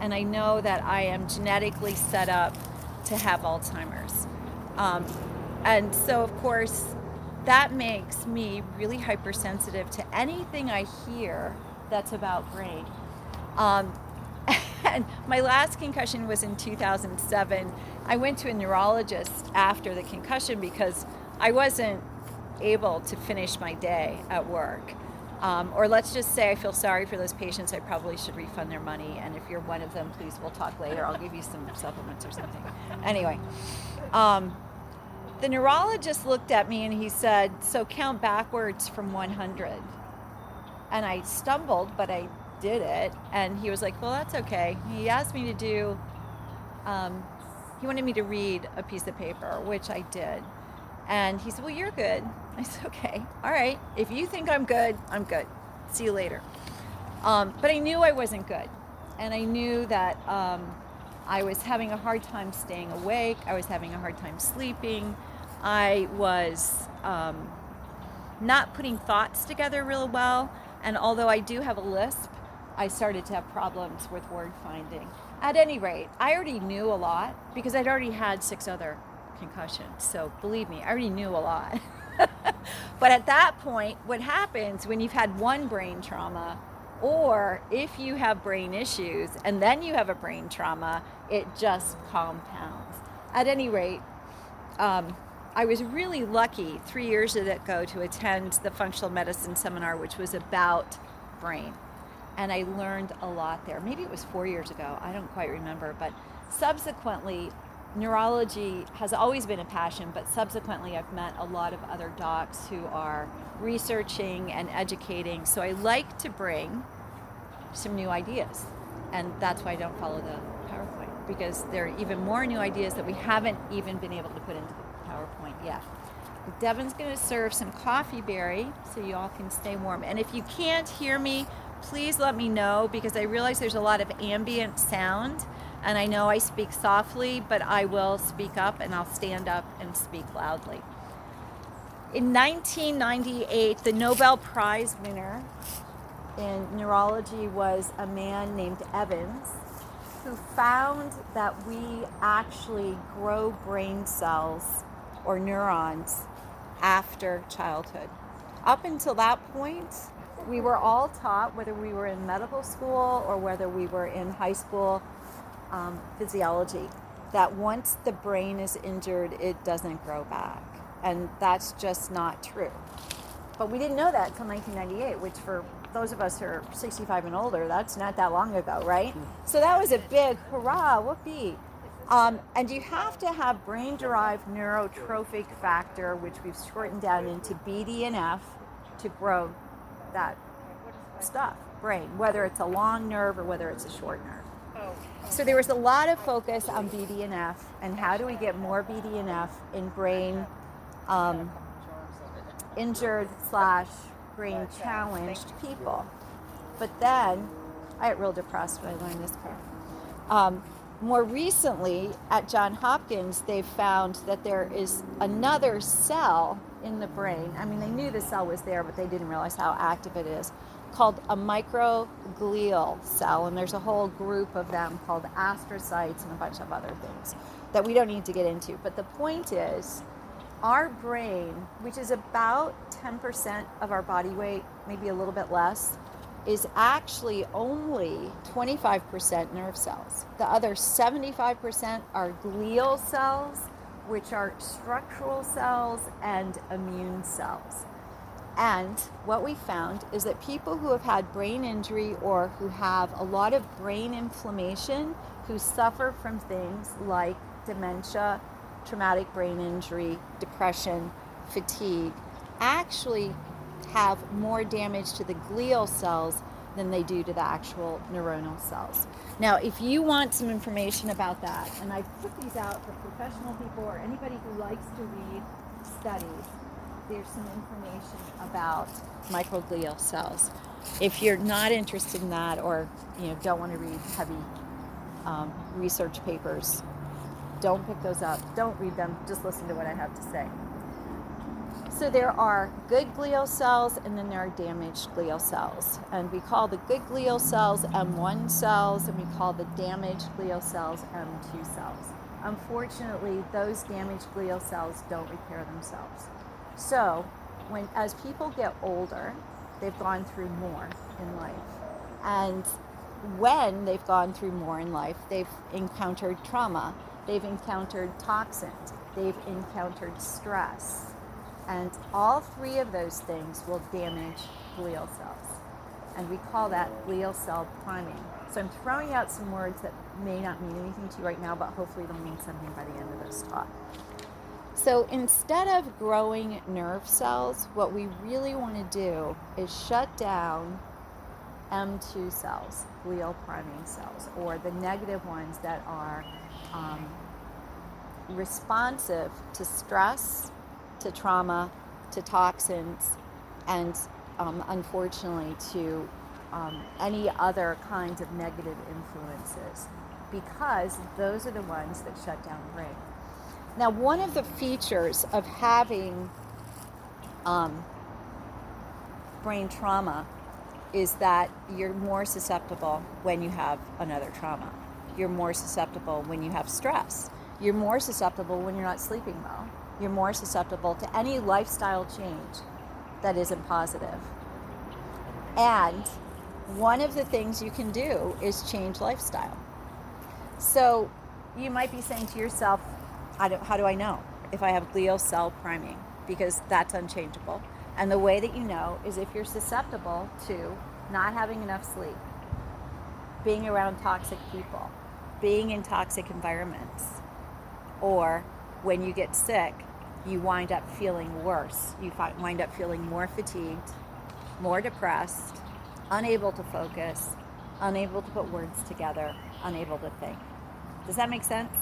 and I know that I am genetically set up to have Alzheimer's. And so, of course, that makes me really hypersensitive to anything I hear that's about brain. Um, and my last concussion was in 2007. I went to a neurologist after the concussion because I wasn't able to finish my day at work. Or let's just say I feel sorry for those patients. I probably should refund their money. And if you're one of them, please, we'll talk later. I'll give you some supplements or something. Anyway, the neurologist looked at me and he said, so count backwards from 100. And I stumbled, but I did it. And he was like, well, that's okay. He asked me to do, he wanted me to read a piece of paper, which I did. And he said, well, you're good. I said, okay, all right. If you think I'm good, I'm good. See you later. But I knew I wasn't good. And I knew that I was having a hard time staying awake. I was having a hard time sleeping. I was not putting thoughts together real well. And although I do have a lisp, I started to have problems with word finding. At any rate, I already knew a lot because I'd already had 6 other concussions. So believe me, I already knew a lot. But at that point, what happens when you've had one brain trauma, or if you have brain issues and then you have a brain trauma, it just compounds. At any rate, I was really lucky 3 years ago to attend the functional medicine seminar, which was about brain. And I learned a lot there. Maybe it was 4 years ago. I don't quite remember. But subsequently, neurology has always been a passion, but subsequently I've met a lot of other docs who are researching and educating. So I like to bring some new ideas. And that's why I don't follow the PowerPoint, because there are even more new ideas that we haven't even been able to put into the PowerPoint yet. Devin's going to serve some coffee berry so you all can stay warm. And if you can't hear me, please let me know, because I realize there's a lot of ambient sound. And I know I speak softly, but I will speak up and I'll stand up and speak loudly. In 1998, the Nobel Prize winner in neurology was a man named Evans, who found that we actually grow brain cells or neurons after childhood. Up until that point, we were all taught, whether we were in medical school or whether we were in high school, physiology, that once the brain is injured, it doesn't grow back. And that's just not true. But we didn't know that until 1998, which for those of us who are 65 and older, that's not that long ago, right? So that was a big hurrah, whoopee. And you have to have brain-derived neurotrophic factor, which we've shortened down into BDNF, to grow that stuff, brain, whether it's a long nerve or whether it's a short nerve. So there was a lot of focus on BDNF and how do we get more BDNF in brain injured / brain challenged people. But then I got real depressed when I learned this part. More recently at Johns Hopkins, they've found that there is another cell in the brain. I mean, they knew the cell was there, but they didn't realize how active it is, called a microglial cell. And there's a whole group of them called astrocytes and a bunch of other things that we don't need to get into. But the point is, our brain, which is about 10% of our body weight, maybe a little bit less, is actually only 25% nerve cells. The other 75% are glial cells, which are structural cells and immune cells. And what we found is that people who have had brain injury or who have a lot of brain inflammation, who suffer from things like dementia, traumatic brain injury, depression, fatigue, actually have more damage to the glial cells than they do to the actual neuronal cells. Now, if you want some information about that, and I put these out for professional people or anybody who likes to read studies, there's some information about microglial cells. If you're not interested in that, or don't want to read heavy research papers, don't pick those up. Don't read them. Just listen to what I have to say. So there are good glial cells and then there are damaged glial cells. And we call the good glial cells M1 cells and we call the damaged glial cells M2 cells. Unfortunately, those damaged glial cells don't repair themselves. So as people get older, they've gone through more in life. And when they've gone through more in life, they've encountered trauma, they've encountered toxins, they've encountered stress. And all three of those things will damage glial cells. And we call that glial cell priming. So I'm throwing out some words that may not mean anything to you right now, but hopefully they'll mean something by the end of this talk. So instead of growing nerve cells, what we really want to do is shut down M2 cells, glial priming cells, or the negative ones that are responsive to stress, to trauma, to toxins, and unfortunately to any other kinds of negative influences, because those are the ones that shut down the brain. Now, one of the features of having brain trauma is that you're more susceptible when you have another trauma. You're more susceptible when you have stress. You're more susceptible when you're not sleeping well. You're more susceptible to any lifestyle change that isn't positive. And one of the things you can do is change lifestyle. So you might be saying to yourself, how do I know if I have glial cell priming? Because that's unchangeable. And the way that you know is if you're susceptible to not having enough sleep, being around toxic people, being in toxic environments, or when you get sick, you wind up feeling worse. You wind up feeling more fatigued, more depressed, unable to focus, unable to put words together, unable to think. Does that make sense?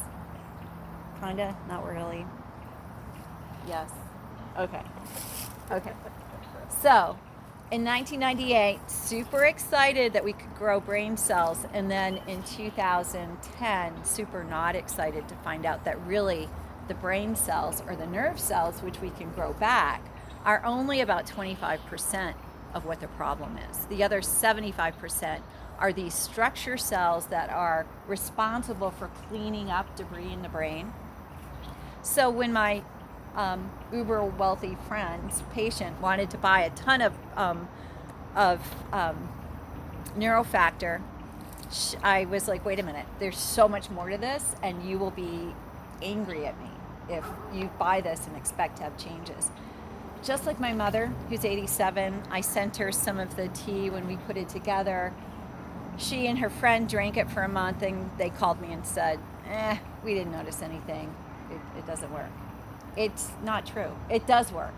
Kinda? Not really? Yes. Okay. So, in 1998, super excited that we could grow brain cells, and then in 2010, super not excited to find out that really the brain cells, or the nerve cells, which we can grow back, are only about 25% of what the problem is. The other 75% are these structure cells that are responsible for cleaning up debris in the brain. So when my uber wealthy friend's patient wanted to buy a ton of Neurofactor, I was like, wait a minute, there's so much more to this, and you will be angry at me if you buy this and expect to have changes. Just like my mother, who's 87, I sent her some of the tea when we put it together. She and her friend drank it for a month, and they called me and said, we didn't notice anything. It doesn't work. It's not true. It does work.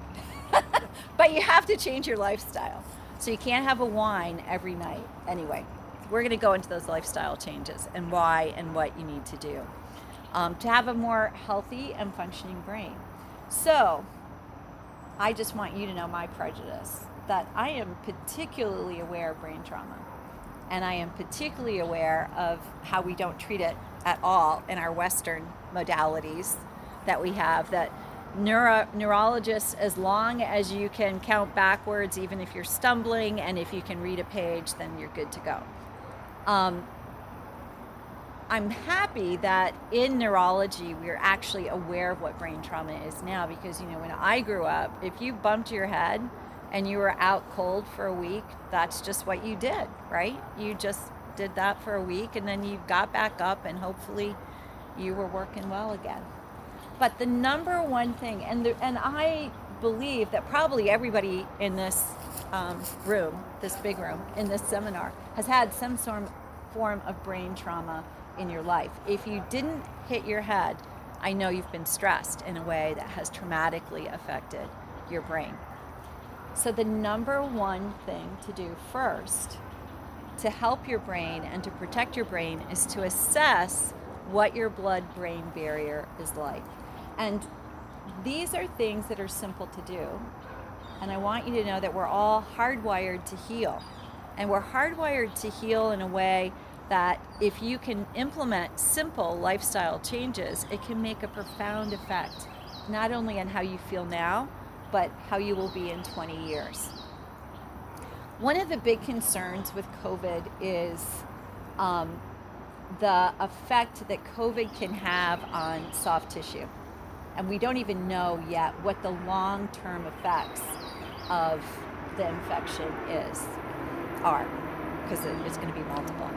But you have to change your lifestyle. So you can't have a wine every night. Anyway, we're going to go into those lifestyle changes and why and what you need to do to have a more healthy and functioning brain. So I just want you to know my prejudice, that I am particularly aware of brain trauma. And I am particularly aware of how we don't treat it at all in our Western modalities that we have, that neurologists, as long as you can count backwards, even if you're stumbling, and if you can read a page, then you're good to go. I'm happy that in neurology we're actually aware of what brain trauma is now, because when I grew up, if you bumped your head and you were out cold for a week, that's just what you did, right? You just did that for a week, and then you got back up, and hopefully you were working well again. But the number one thing, and I believe that probably everybody in this room, this big room, in this seminar, has had some form of brain trauma in your life. If you didn't hit your head, I know you've been stressed in a way that has traumatically affected your brain. So the number one thing to do first to help your brain and to protect your brain is to assess what your blood-brain barrier is like. And these are things that are simple to do. And I want you to know that we're all hardwired to heal. And we're hardwired to heal in a way that if you can implement simple lifestyle changes, it can make a profound effect, not only on how you feel now, but how you will be in 20 years. One of the big concerns with COVID is the effect that COVID can have on soft tissue. And we don't even know yet what the long-term effects of the infection are, because it's going to be multiple.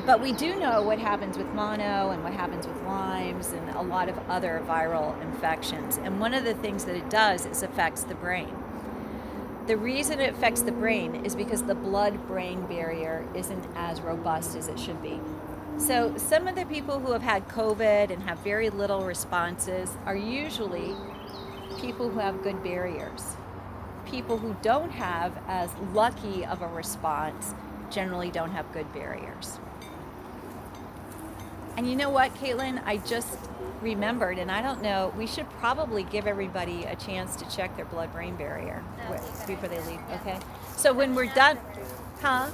But we do know what happens with mono and what happens with Lyme's and a lot of other viral infections. And one of the things that it does is affects the brain. The reason it affects the brain is because the blood-brain barrier isn't as robust as it should be. So some of the people who have had COVID and have very little responses are usually people who have good barriers. People who don't have as lucky of a response generally don't have good barriers. And you know what, Caitlin? I just remembered, and I don't know, we should probably give everybody a chance to check their blood-brain barrier before they leave, okay? So when we're done, huh?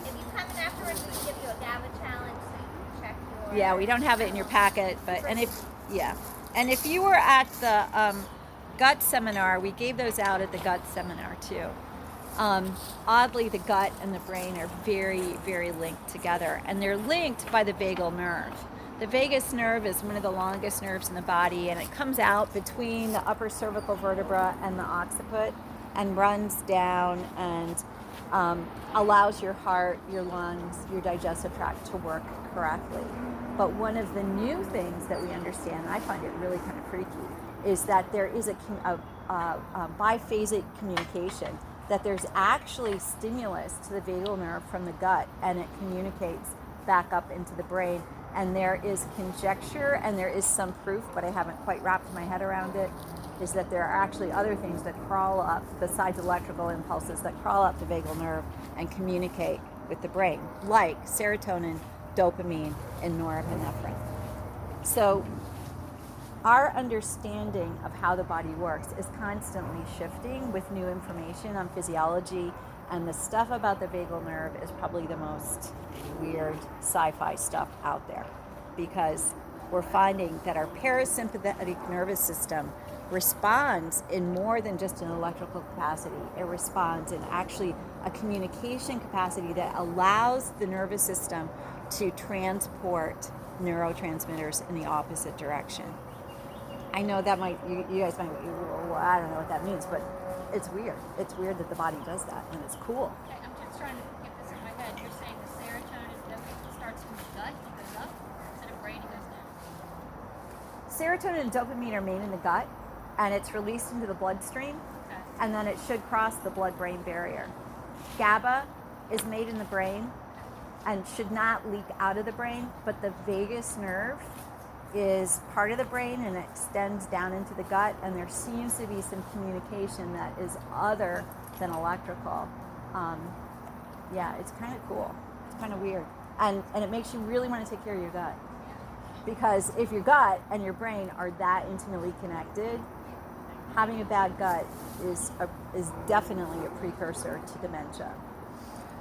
If you come in afterwards, we give you a GABA challenge so you can check your... Yeah, we don't have it in your packet, but, and if you were at the gut seminar, we gave those out at the gut seminar too. Oddly, the gut and the brain are very, very linked together, and they're linked by the vagal nerve. The vagus nerve is one of the longest nerves in the body, and it comes out between the upper cervical vertebra and the occiput and runs down and allows your heart, your lungs, your digestive tract to work correctly. But one of the new things that we understand, and I find it really kind of freaky, is that there is a biphasic communication, that there's actually stimulus to the vagal nerve from the gut, and it communicates back up into the brain. And there is conjecture, and there is some proof, but I haven't quite wrapped my head around it, is that there are actually other things that crawl up, besides electrical impulses, that crawl up the vagal nerve and communicate with the brain, like serotonin, dopamine, and norepinephrine. So our understanding of how the body works is constantly shifting with new information on physiology, and the stuff about the vagal nerve is probably the most weird sci-fi stuff out there, because we're finding that our parasympathetic nervous system responds in more than just an electrical capacity. It responds in actually a communication capacity that allows the nervous system to transport neurotransmitters in the opposite direction. I know that you guys might, well, I don't know what that means, but it's weird. It's weird that the body does that, and it's cool. Okay, I'm just trying to get this in my head. You're saying the serotonin starts from the gut, it goes up, instead of brain, it goes down? Serotonin and dopamine are made in the gut, and it's released into the bloodstream, Okay. and then it should cross the blood-brain barrier. GABA is made in the brain and should not leak out of the brain, but the vagus nerve is part of the brain and it extends down into the gut, and there seems to be some communication that is other than electrical. Yeah, it's kind of cool. It's kind of weird. And it makes you really want to take care of your gut. Because if your gut and your brain are that intimately connected, having a bad gut is definitely a precursor to dementia.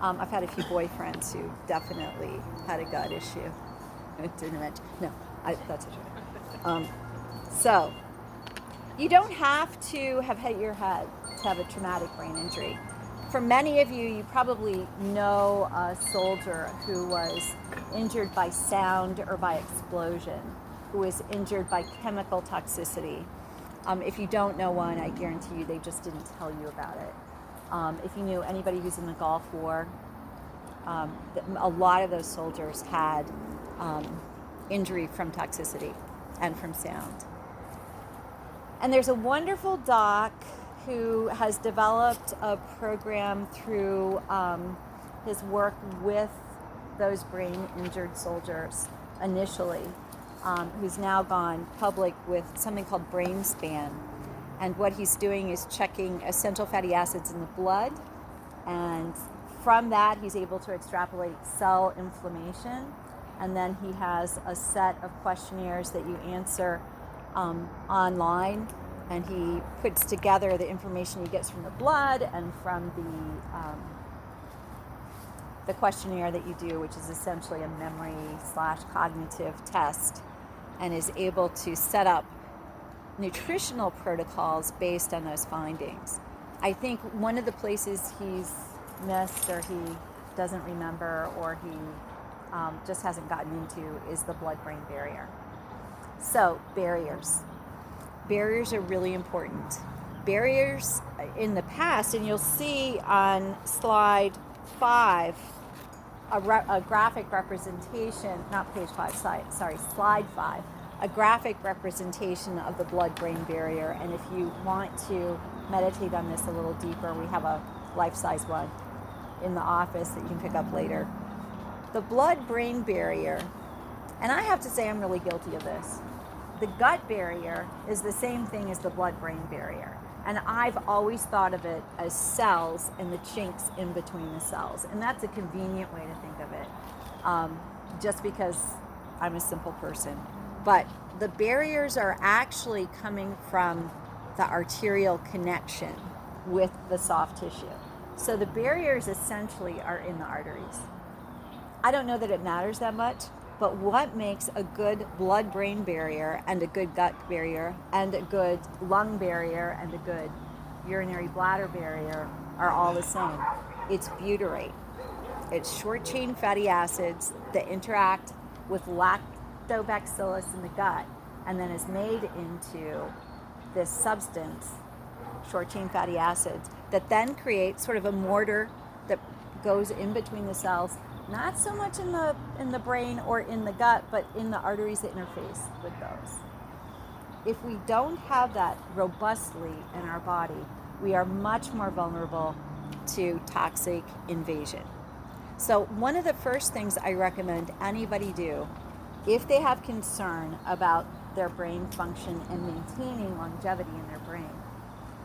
I've had a few boyfriends who definitely had a gut issue to dementia. No, that's a joke. So, you don't have to have hit your head to have a traumatic brain injury. For many of you, you probably know a soldier who was injured by sound or by explosion, who was injured by chemical toxicity. If you don't know one, I guarantee you they just didn't tell you about it. If you knew anybody who's in the Gulf War, a lot of those soldiers had injury from toxicity and from sound. And there's a wonderful doc who has developed a program through his work with those brain injured soldiers initially, who's now gone public with something called BrainSpan. And what he's doing is checking essential fatty acids in the blood, and from that he's able to extrapolate cell inflammation. And then he has a set of questionnaires that you answer online, and he puts together the information he gets from the blood and from the questionnaire that you do, which is essentially a memory/cognitive test, and is able to set up nutritional protocols based on those findings. I think one of the places he's missed or he doesn't remember or he just hasn't gotten into is the blood-brain barrier. So, barriers. Barriers are really important. Barriers in the past, and you'll see on slide 5, a graphic representation, not page 5, slide 5, a graphic representation of the blood-brain barrier. And if you want to meditate on this a little deeper, we have a life-size one in the office that you can pick up later. The blood-brain barrier, and I have to say I'm really guilty of this. The gut barrier is the same thing as the blood-brain barrier. And I've always thought of it as cells and the chinks in between the cells. And that's a convenient way to think of it, just because I'm a simple person. But the barriers are actually coming from the arterial connection with the soft tissue. So the barriers essentially are in the arteries. I don't know that it matters that much, but what makes a good blood-brain barrier and a good gut barrier and a good lung barrier and a good urinary bladder barrier are all the same. It's butyrate. It's short-chain fatty acids that interact with lactobacillus in the gut and then is made into this substance, short-chain fatty acids, that then create sort of a mortar that goes in between the cells, not so much in the brain or in the gut, but in the arteries that interface with those. If we don't have that robustly in our body, we are much more vulnerable to toxic invasion. So one of the first things I recommend anybody do if they have concern about their brain function and maintaining longevity in their brain.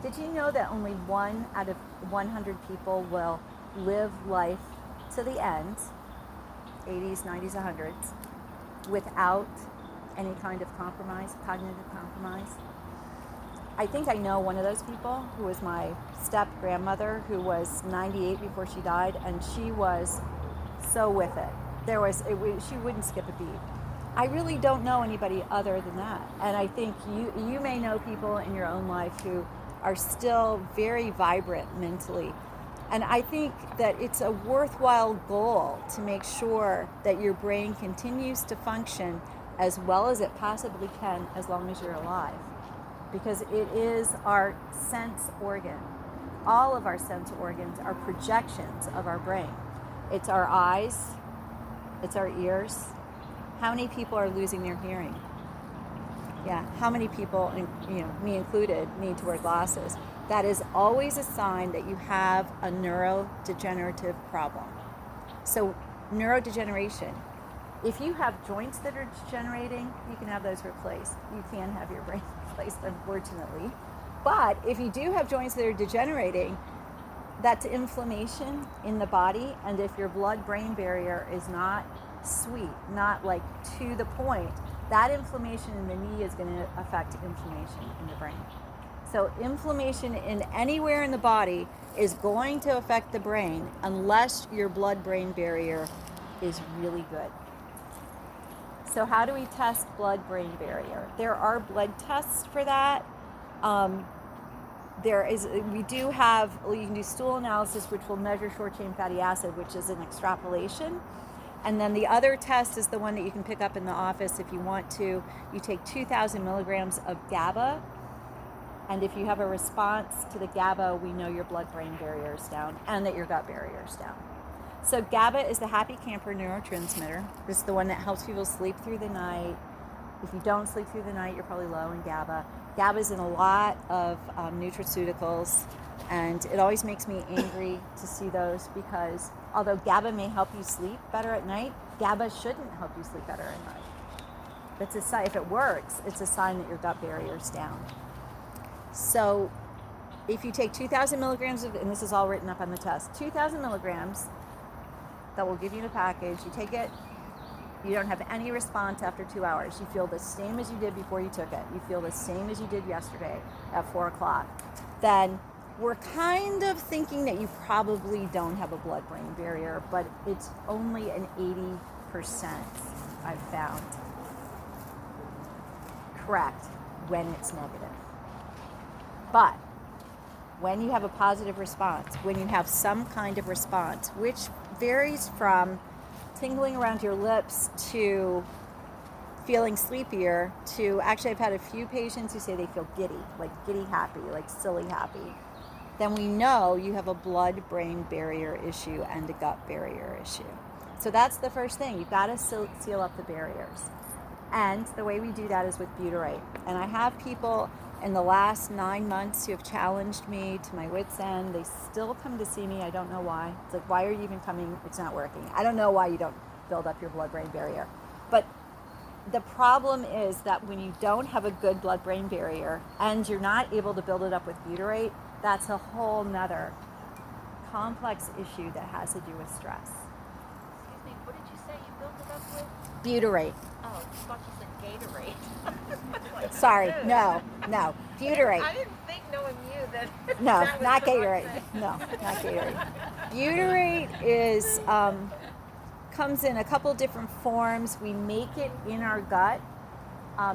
Did you know that only 1 out of 100 people will live life to the end, 80s, 90s, 100s, without any kind of compromise, cognitive compromise? I think I know one of those people who was my step-grandmother, who was 98 before she died, and she was so with it. She wouldn't skip a beat. I really don't know anybody other than that. And I think you may know people in your own life who are still very vibrant mentally. And I think that it's a worthwhile goal to make sure that your brain continues to function as well as it possibly can as long as you're alive. Because it is our sense organ. All of our sense organs are projections of our brain. It's our eyes, it's our ears. How many people are losing their hearing? Yeah, how many people, me included, need to wear glasses? That is always a sign that you have a neurodegenerative problem. So neurodegeneration, if you have joints that are degenerating, you can have those replaced. You can have your brain replaced, unfortunately. But if you do have joints that are degenerating, that's inflammation in the body. And if your blood-brain barrier is not sweet, not like to the point, that inflammation in the knee is going to affect inflammation in the brain. So inflammation in anywhere in the body is going to affect the brain unless your blood-brain barrier is really good. So how do we test blood-brain barrier? There are blood tests for that. You can do stool analysis, which will measure short-chain fatty acid, which is an extrapolation. And then the other test is the one that you can pick up in the office if you want to. You take 2,000 milligrams of GABA, and if you have a response to the GABA, we know your blood-brain barrier is down and that your gut barrier is down. So GABA is the happy camper neurotransmitter. This is the one that helps people sleep through the night. If you don't sleep through the night, you're probably low in GABA. GABA is in a lot of nutraceuticals, and it always makes me angry to see those because although GABA may help you sleep better at night, GABA shouldn't help you sleep better at night. It's a sign, if it works, it's a sign that your gut barrier is down. So if you take 2,000 milligrams of, and this is all written up on the test, 2,000 milligrams that will give you in a package, you take it, you don't have any response after 2 hours. You feel the same as you did before you took it. You feel the same as you did yesterday at 4 o'clock. Then we're kind of thinking that you probably don't have a blood-brain barrier, but it's only an 80%, I've found. Correct. when it's negative. But when you have a positive response, when you have some kind of response, which varies from tingling around your lips to feeling sleepier to, actually I've had a few patients who say they feel giddy, like giddy happy, like silly happy, then we know you have a blood-brain barrier issue and a gut barrier issue. So that's the first thing. You've got to seal up the barriers. And the way we do that is with butyrate. And I have people in the last 9 months who have challenged me to my wit's end. They still come to see me. I don't know why. It's like, why are you even coming? It's not working. I don't know why you don't build up your blood-brain barrier. But the problem is that when you don't have a good blood-brain barrier and you're not able to build it up with butyrate, that's a whole nother complex issue that has to do with stress. Excuse me, what did you say you built it up with? Butyrate. Oh, I thought you said Gatorade. Sorry, no, butyrate. I didn't think knowing you that. No, that was not the wrong Gatorade. thing. No, not Gatorade. Butyrate is comes in a couple different forms. We make it in our gut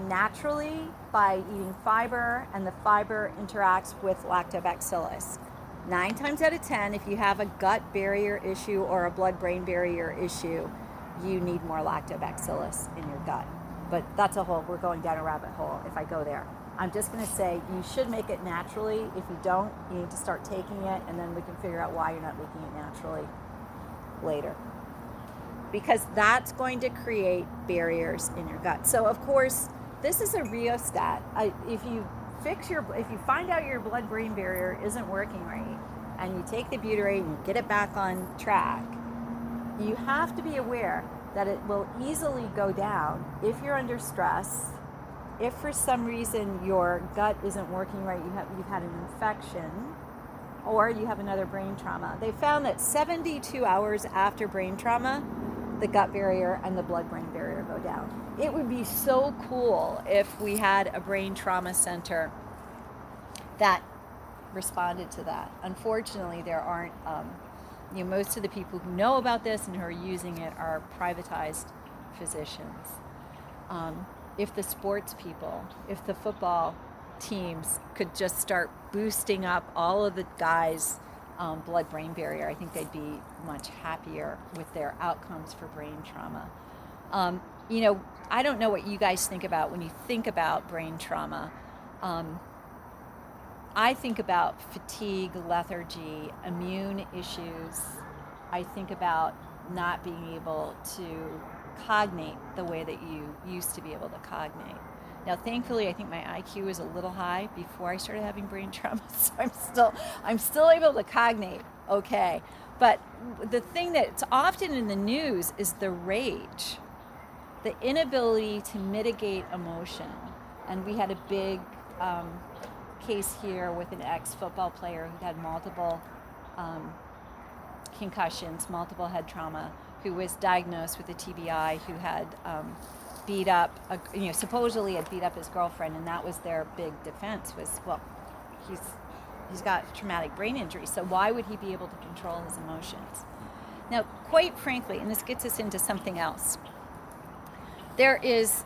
naturally by eating fiber, and the fiber interacts with lactobacillus. 9 times out of 10, if you have a gut barrier issue or a blood-brain barrier issue, you need more lactobacillus in your gut. But that's we're going down a rabbit hole if I go there. I'm just going to say you should make it naturally. If you don't, you need to start taking it, and then we can figure out why you're not making it naturally later. Because that's going to create barriers in your gut. So of course, this is a rheostat. If you find out your blood-brain barrier isn't working right, and you take the butyrate and get it back on track, you have to be aware that it will easily go down if you're under stress. If for some reason your gut isn't working right, you've had an infection, or you have another brain trauma. They found that 72 hours after brain trauma, the gut barrier and the blood-brain barrier go down. It would be so cool if we had a brain trauma center that responded to that. Unfortunately, there aren't. Most of the people who know about this and who are using it are privatized physicians. If the sports people, if the football teams could just start boosting up all of the guys' blood-brain barrier, I think they'd be much happier with their outcomes for brain trauma. I don't know what you guys think about when you think about brain trauma. I think about fatigue, lethargy, immune issues. I think about not being able to cognate the way that you used to be able to cognate. Now, thankfully, I think my IQ was a little high before I started having brain trauma, so I'm still able to cognate okay. But the thing that's often in the news is the rage, the inability to mitigate emotion. And we had a big case here with an ex-football player who had multiple concussions, multiple head trauma, who was diagnosed with a TBI, who had beat up, supposedly had beat up his girlfriend, and that was their big defense was, well, he's got traumatic brain injury, so why would he be able to control his emotions? Now, quite frankly, and this gets us into something else, there is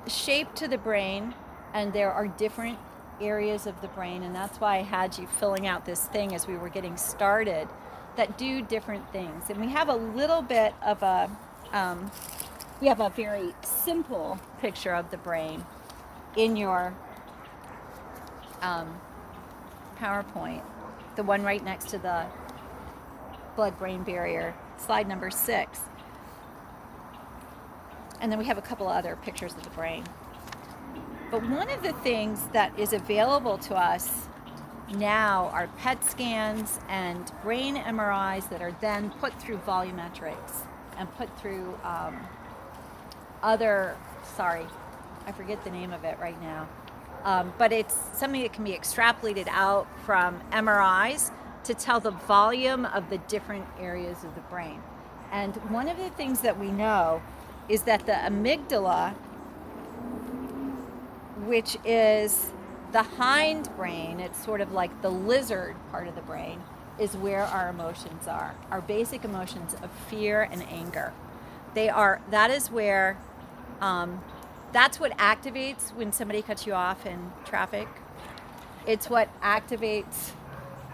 shape to the brain, and there are different areas of the brain, and that's why I had you filling out this thing as we were getting started that do different things. And we have a little bit of we have a very simple picture of the brain in your PowerPoint, the one right next to the blood-brain barrier, slide number 6. And then we have a couple other pictures of the brain. But one of the things that is available to us now are PET scans and brain MRIs that are then put through volumetrics and put through I forget the name of it right now. But it's something that can be extrapolated out from MRIs to tell the volume of the different areas of the brain. And one of the things that we know is that the amygdala, which is the hindbrain, it's sort of like the lizard part of the brain, is where our emotions are. Our basic emotions of fear and anger. That is where That's what activates when somebody cuts you off in traffic. It's what activates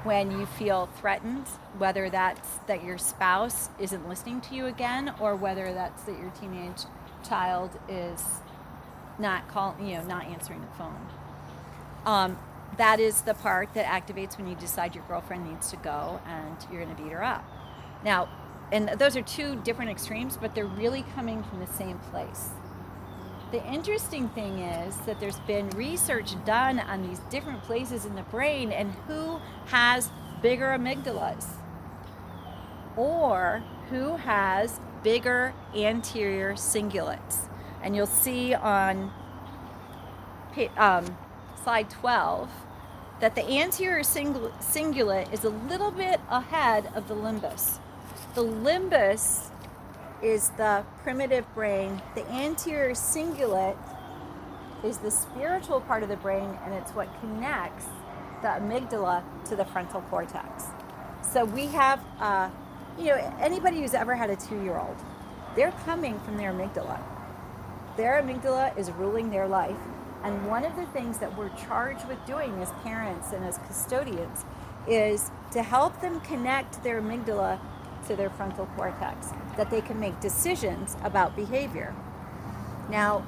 when you feel threatened, whether that's that your spouse isn't listening to you again, or whether that's that your teenage child is not not answering the phone. That is the part that activates when you decide your girlfriend needs to go and you're going to beat her up. Now, and those are two different extremes, but they're really coming from the same place. The interesting thing is that there's been research done on these different places in the brain and who has bigger amygdalas or who has bigger anterior cingulates. And you'll see on slide 12 that the anterior cingulate is a little bit ahead of the limbus. The limbus is the primitive brain. The anterior cingulate is the spiritual part of the brain, and it's what connects the amygdala to the frontal cortex. So we have, anybody who's ever had a 2-year-old, they're coming from their amygdala. Their amygdala is ruling their life. And one of the things that we're charged with doing as parents and as custodians is to help them connect their amygdala to their frontal cortex, that they can make decisions about behavior. Now,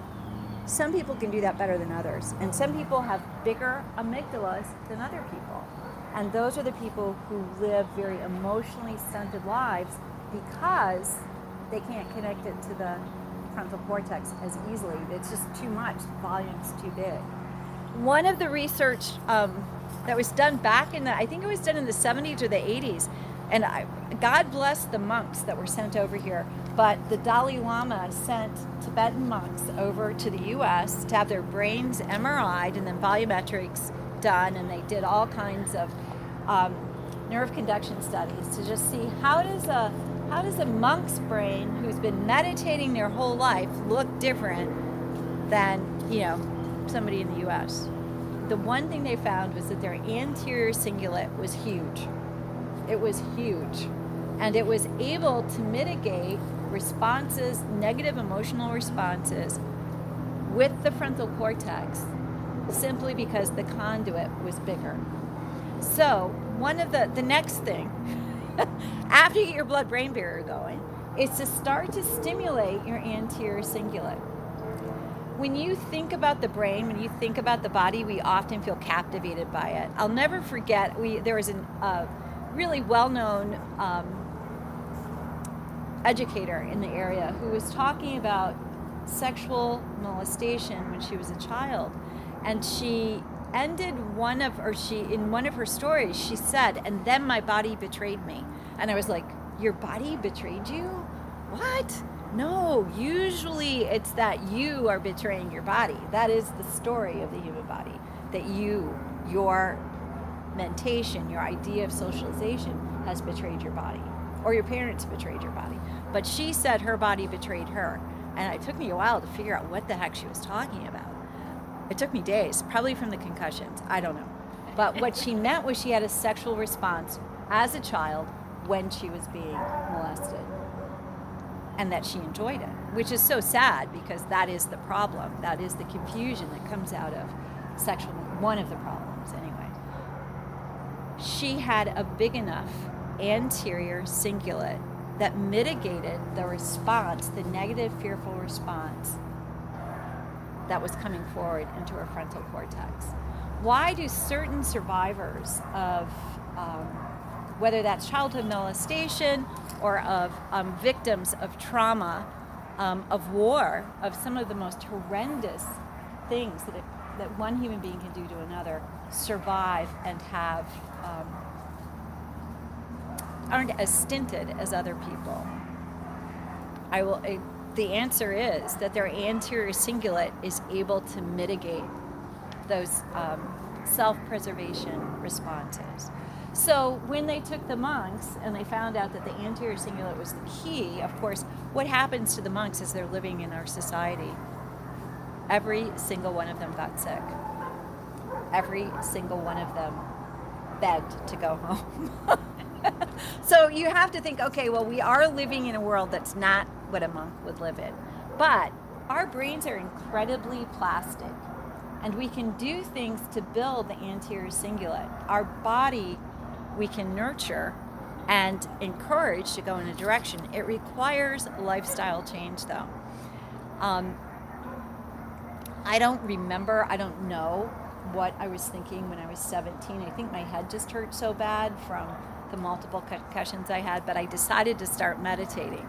some people can do that better than others, and some people have bigger amygdalas than other people. And those are the people who live very emotionally stunted lives because they can't connect it to the frontal cortex as easily. It's just too much, the volume's too big. One of the research that was done back I think it was done in the 70s or the 80s, and God bless the monks that were sent over here, but the Dalai Lama sent Tibetan monks over to the US to have their brains MRI'd and then volumetrics done, and they did all kinds of nerve conduction studies to just see how does a monk's brain who's been meditating their whole life look different than somebody in the US. The one thing they found was that their anterior cingulate was huge. It was huge, and it was able to mitigate responses, negative emotional responses, with the frontal cortex simply because the conduit was bigger. So one of the next thing after you get your blood-brain barrier going is to start to stimulate your anterior cingulate. When you think about the brain, when you think about the body, we often feel captivated by it. I'll never forget, there was a really well-known educator in the area who was talking about sexual molestation when she was a child, and she ended in one of her stories, she said, "And then my body betrayed me." And I was like, "Your body betrayed you? What? No, usually it's that you are betraying your body. That is the story of the human body, that your mentation, your idea of socialization has betrayed your body, or your parents betrayed your body." But she said her body betrayed her, and it took me a while to figure out what the heck she was talking about. It took me days, probably from the concussions, I don't know. But what she meant was she had a sexual response as a child when she was being molested, and that she enjoyed it, which is so sad because that is the problem. That is the confusion that comes out of one of the problems anyway. She had a big enough anterior cingulate that mitigated the response, the negative, fearful response that was coming forward into her frontal cortex. Why do certain survivors of, whether that's childhood molestation or of victims of trauma, of war, of some of the most horrendous things that one human being can do to another, survive and aren't as stinted as other people? The answer is that their anterior cingulate is able to mitigate those self-preservation responses. So when they took the monks and they found out that the anterior cingulate was the key, of course, what happens to the monks as they're living in our society? Every single one of them got sick. Every single one of them begged to go home. So you have to think, okay, well, we are living in a world that's not what a monk would live in. But our brains are incredibly plastic, and we can do things to build the anterior cingulate. Our body we can nurture and encourage to go in a direction. It requires lifestyle change, though. I don't know what I was thinking when I was 17. I think my head just hurt so bad from the multiple concussions I had, but I decided to start meditating.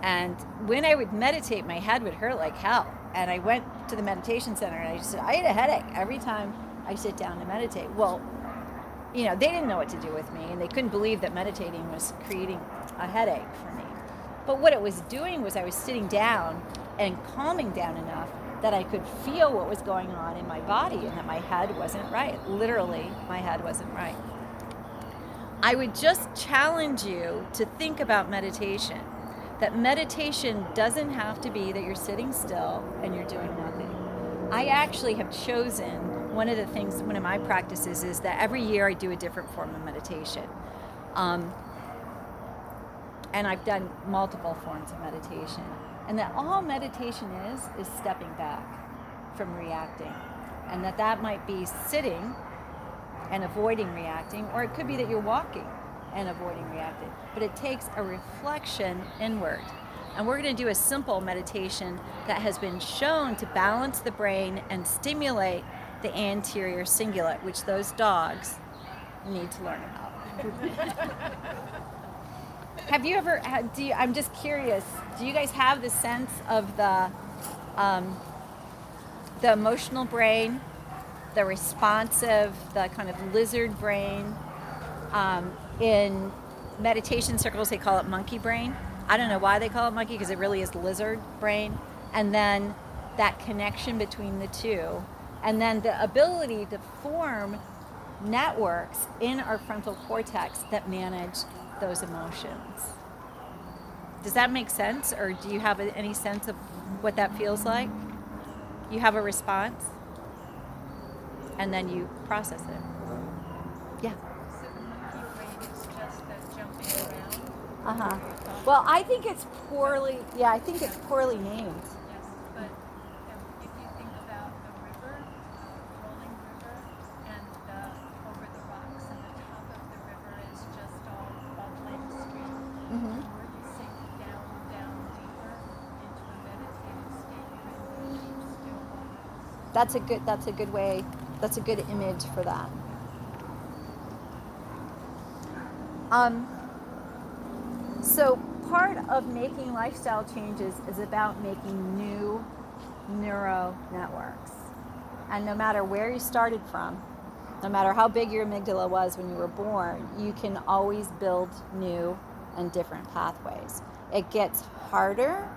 And when I would meditate, my head would hurt like hell. And I went to the meditation center and I had a headache every time I sit down to meditate. Well, they didn't know what to do with me, and they couldn't believe that meditating was creating a headache for me. But what it was doing was I was sitting down and calming down enough that I could feel what was going on in my body and that my head wasn't right. Literally, my head wasn't right. I would just challenge you to think about meditation. That meditation doesn't have to be that you're sitting still and you're doing nothing. I actually have chosen, one of my practices is that every year I do a different form of meditation. And I've done multiple forms of meditation. And that all meditation is stepping back from reacting. And that might be sitting and avoiding reacting, or it could be that you're walking and avoiding reacting. But it takes a reflection inward. And we're going to do a simple meditation that has been shown to balance the brain and stimulate the anterior cingulate, which those dogs need to learn about. Have you ever, I'm just curious, do you guys have the sense of the emotional brain, the responsive, the kind of lizard brain? In meditation circles, they call it monkey brain. I don't know why they call it monkey, because it really is lizard brain. And then that connection between the two. And then the ability to form networks in our frontal cortex that manage those emotions. Does that make sense? Or do you have any sense of what that feels like? You have a response, and then you process it. Yeah. Uh-huh. Well, I think it's poorly named. Yes, but if you think about the river, rolling river, and over the rocks, and the top of the river is just all bubbling stream. Mm-hmm. The more you sink down deeper into a meditative state, you keep still waters. That's a good way. That's a good image for that. So part of making lifestyle changes is about making new neural networks. And no matter where you started from, no matter how big your amygdala was when you were born, you can always build new and different pathways. It gets harder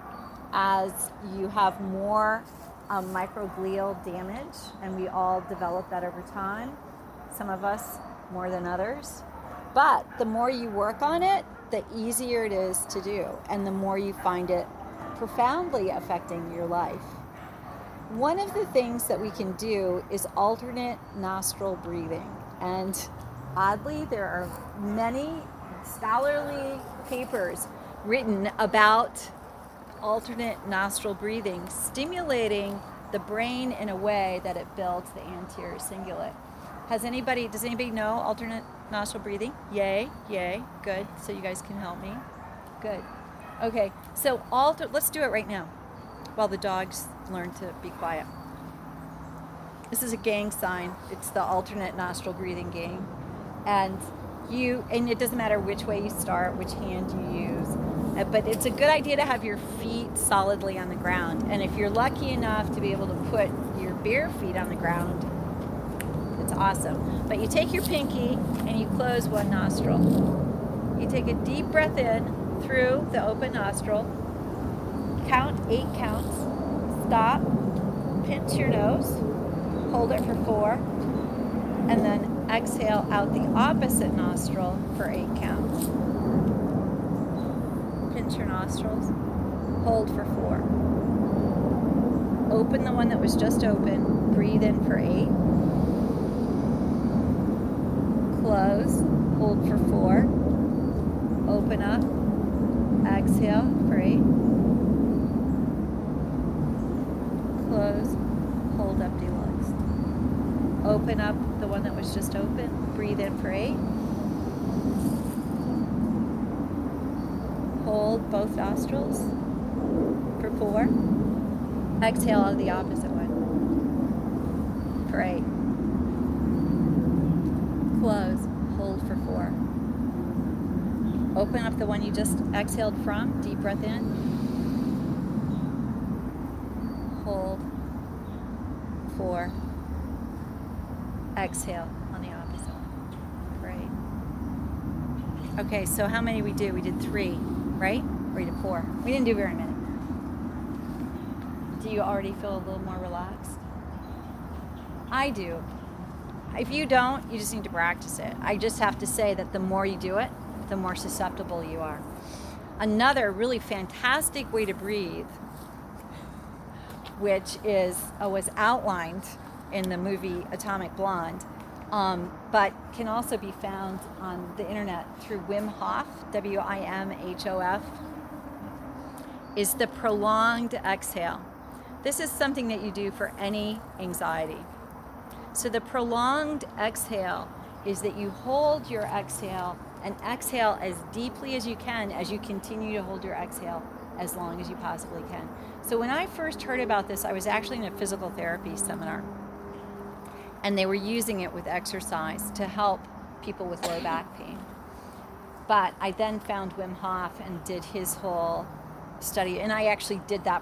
as you have more microglial damage, and we all develop that over time. Some of us more than others. But the more you work on it, the easier it is to do, and the more you find it profoundly affecting your life. One of the things that we can do is alternate nostril breathing. And oddly, there are many scholarly papers written about alternate nostril breathing, stimulating the brain in a way that it builds the anterior cingulate. Does anybody know alternate nostril breathing? Yay, good. So you guys can help me. Good. Okay, so let's do it right now while the dogs learn to be quiet. This is a gang sign. It's the alternate nostril breathing game. And it doesn't matter which way you start, which hand you use, but it's a good idea to have your feet solidly on the ground. And if you're lucky enough to be able to put your bare feet on the ground, it's awesome. But you take your pinky and you close one nostril. You take a deep breath in through the open nostril. Count 8 counts. Stop. Pinch your nose. Hold it for 4. And then exhale out the opposite nostril for 8 counts. Pinch your nostrils. Hold for 4. Open the one that was just open. Breathe in for 8. Close. Hold for 4. Open up. Exhale for 8. Close. Hold up deluxe. Open up the one that was just open. Breathe in for 8. Hold both nostrils for 4. Exhale out of the opposite one for 8. Close. Hold for 4. Open up the one you just exhaled from. Deep breath in. Hold. 4. Exhale on the opposite one. Great. Okay, so how many we do? We did 3, right? Or we did 4. We didn't do very many. Do you already feel a little more relaxed? I do. If you don't, you just need to practice it. I just have to say that the more you do it, the more susceptible you are. Another really fantastic way to breathe, which was outlined in the movie Atomic Blonde, but can also be found on the internet through Wim Hof, Wimhof, is the prolonged exhale. This is something that you do for any anxiety. So the prolonged exhale is that you hold your exhale and exhale as deeply as you can as you continue to hold your exhale as long as you possibly can. So when I first heard about this, I was actually in a physical therapy seminar, and they were using it with exercise to help people with low back pain. But I then found Wim Hof and did his whole study, and I actually did that